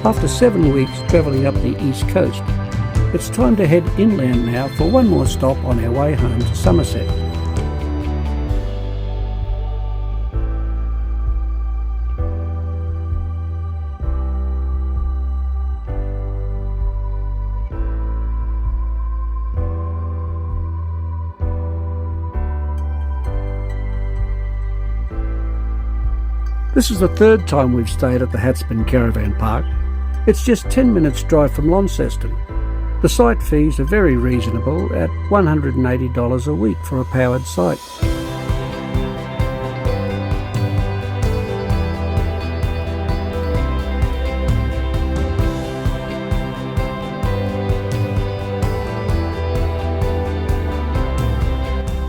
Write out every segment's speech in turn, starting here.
After 7 weeks travelling up the east coast, it's time to head inland now for one more stop on our way home to Somerset. This is the third time we've stayed at the Hatspen Caravan Park. It's just 10 minutes drive from Launceston. The site fees are very reasonable at $180 a week for a powered site.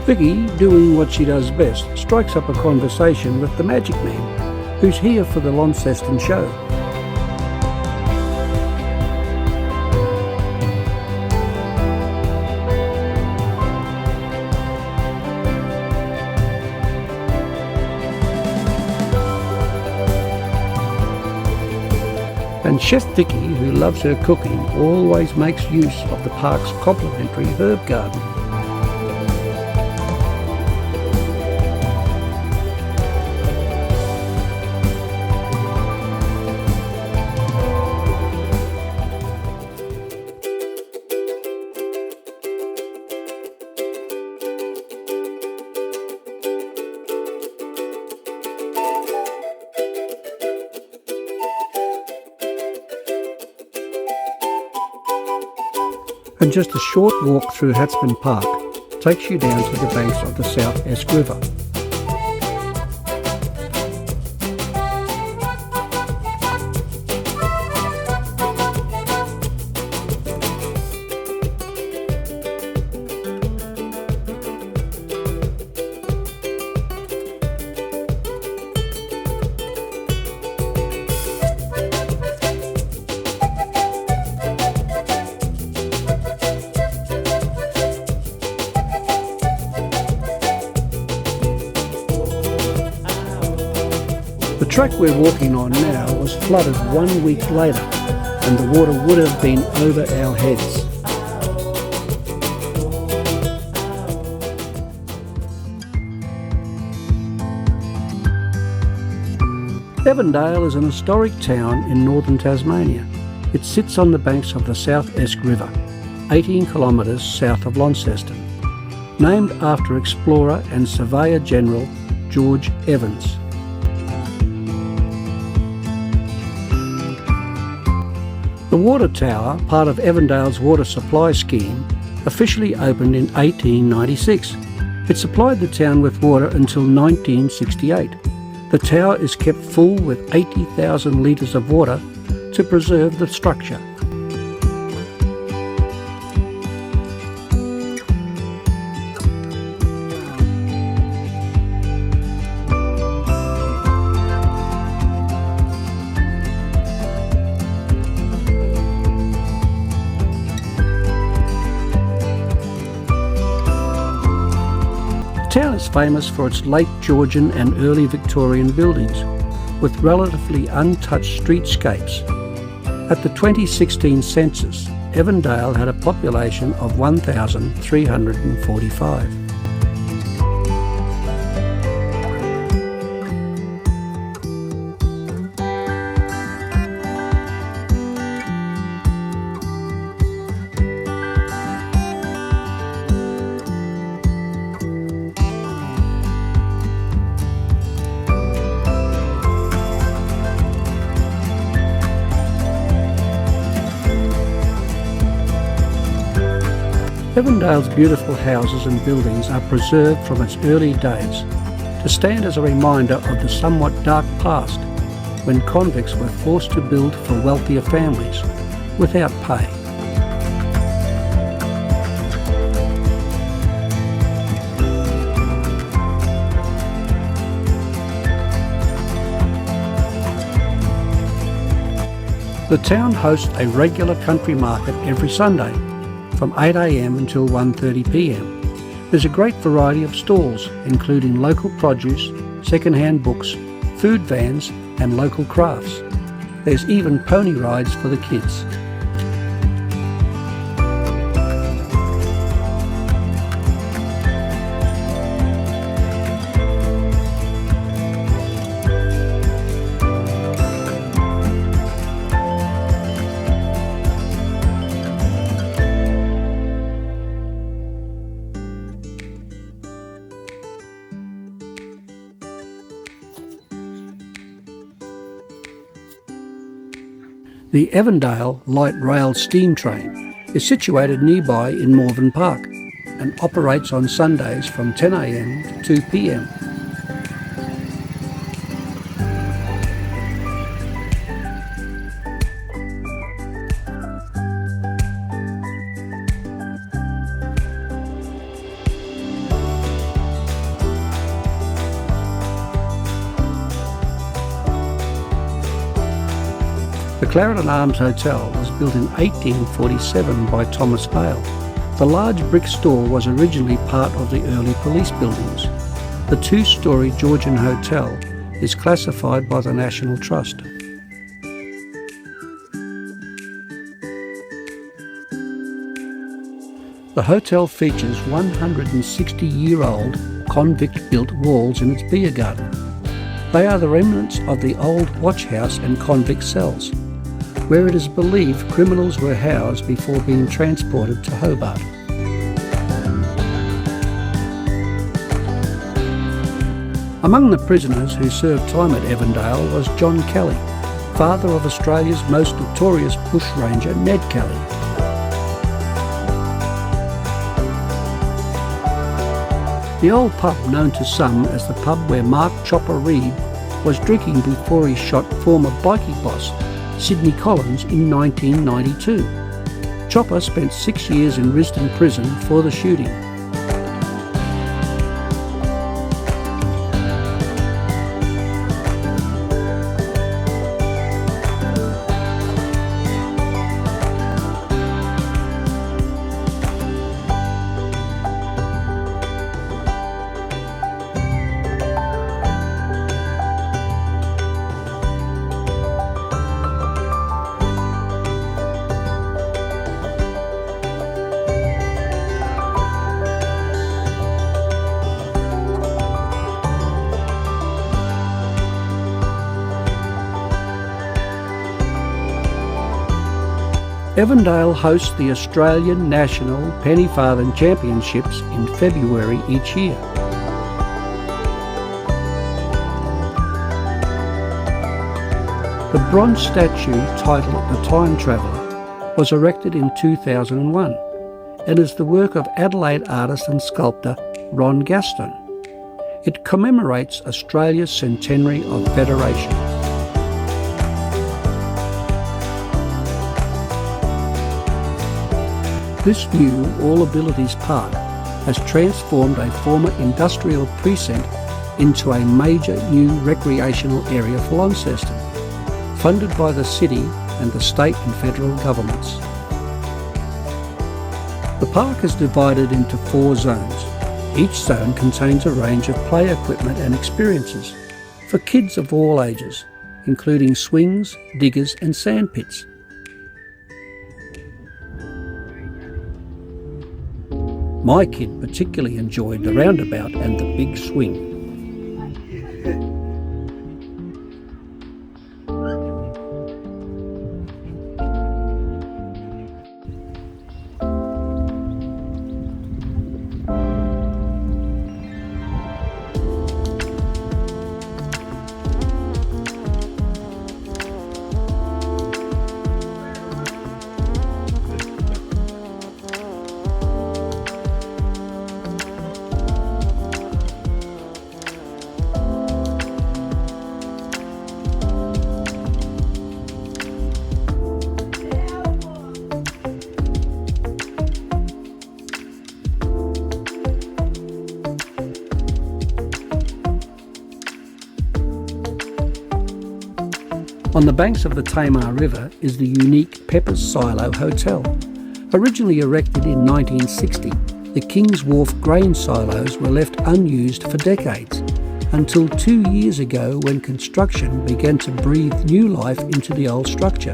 Vicky, doing what she does best, strikes up a conversation with the Magic Man, who's here for the Launceston show. And Chef Vicky, who loves her cooking, always makes use of the park's complimentary herb garden. And just a short walk through Hatspen Park takes you down to the banks of the South Esk River. The track we're walking on now was flooded 1 week later, and the water would have been over our heads. Evendale is an historic town in Northern Tasmania. It sits on the banks of the South Esk River, 18 kilometres south of Launceston, named after explorer and Surveyor General George Evans. The water tower, part of Evandale's water supply scheme, officially opened in 1896. It supplied the town with water until 1968. The tower is kept full with 80,000 litres of water to preserve the structure. The town is famous for its late Georgian and early Victorian buildings, with relatively untouched streetscapes. At the 2016 census, Evendale had a population of 1,345. Evandale's beautiful houses and buildings are preserved from its early days to stand as a reminder of the somewhat dark past when convicts were forced to build for wealthier families without pay. The town hosts a regular country market every Sunday from 8 a.m. until 1:30 p.m. There's a great variety of stalls, including local produce, second-hand books, food vans and local crafts. There's even pony rides for the kids. The Evendale light rail steam train is situated nearby in Morven Park and operates on Sundays from 10 a.m. to 2 p.m. The Clarendon Arms Hotel was built in 1847 by Thomas Hale. The large brick store was originally part of the early police buildings. The two-storey Georgian Hotel is classified by the National Trust. The hotel features 160-year-old convict-built walls in its beer garden. They are the remnants of the old watch house and convict cells, where it is believed criminals were housed before being transported to Hobart. Among the prisoners who served time at Evandale was John Kelly, father of Australia's most notorious bushranger Ned Kelly. The old pub, known to some as the pub where Mark Chopper Reed was drinking before he shot former bikie boss Sidney Collins in 1992. Chopper spent 6 years in Risdon Prison for the shooting. Evendale hosts the Australian National Penny Farthing Championships in February each year. The bronze statue titled The Time Traveller was erected in 2001 and is the work of Adelaide artist and sculptor Ron Gaston. It commemorates Australia's centenary of federation. This new All Abilities Park has transformed a former industrial precinct into a major new recreational area for Launceston, funded by the city and the state and federal governments. The park is divided into 4 zones. Each zone contains a range of play equipment and experiences for kids of all ages, including swings, diggers and sand pits. My kid particularly enjoyed the roundabout and the big swing. On the banks of the Tamar River is the unique Pepper's Silo Hotel. Originally erected in 1960, the King's Wharf grain silos were left unused for decades until 2 years ago when construction began to breathe new life into the old structure.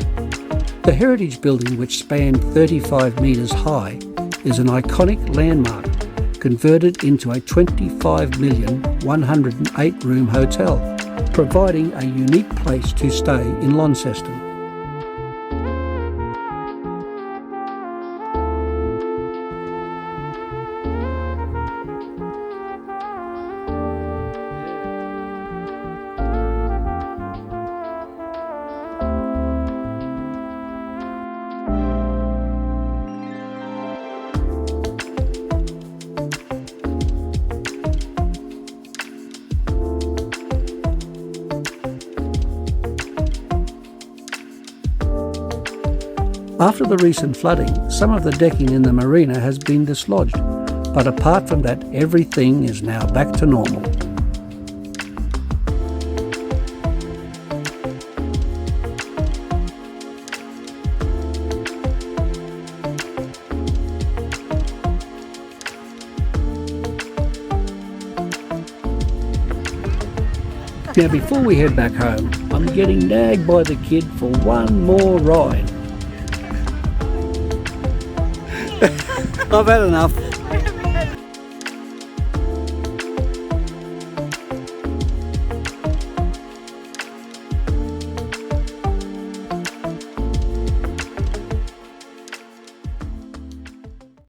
The heritage building, which spanned 35 metres high, is an iconic landmark converted into a 25 million 108 room hotel, providing a unique place to stay in Launceston. After the recent flooding, some of the decking in the marina has been dislodged, but apart from that, everything is now back to normal. Now before we head back home, I'm getting nagged by the kid for one more ride. I've had enough.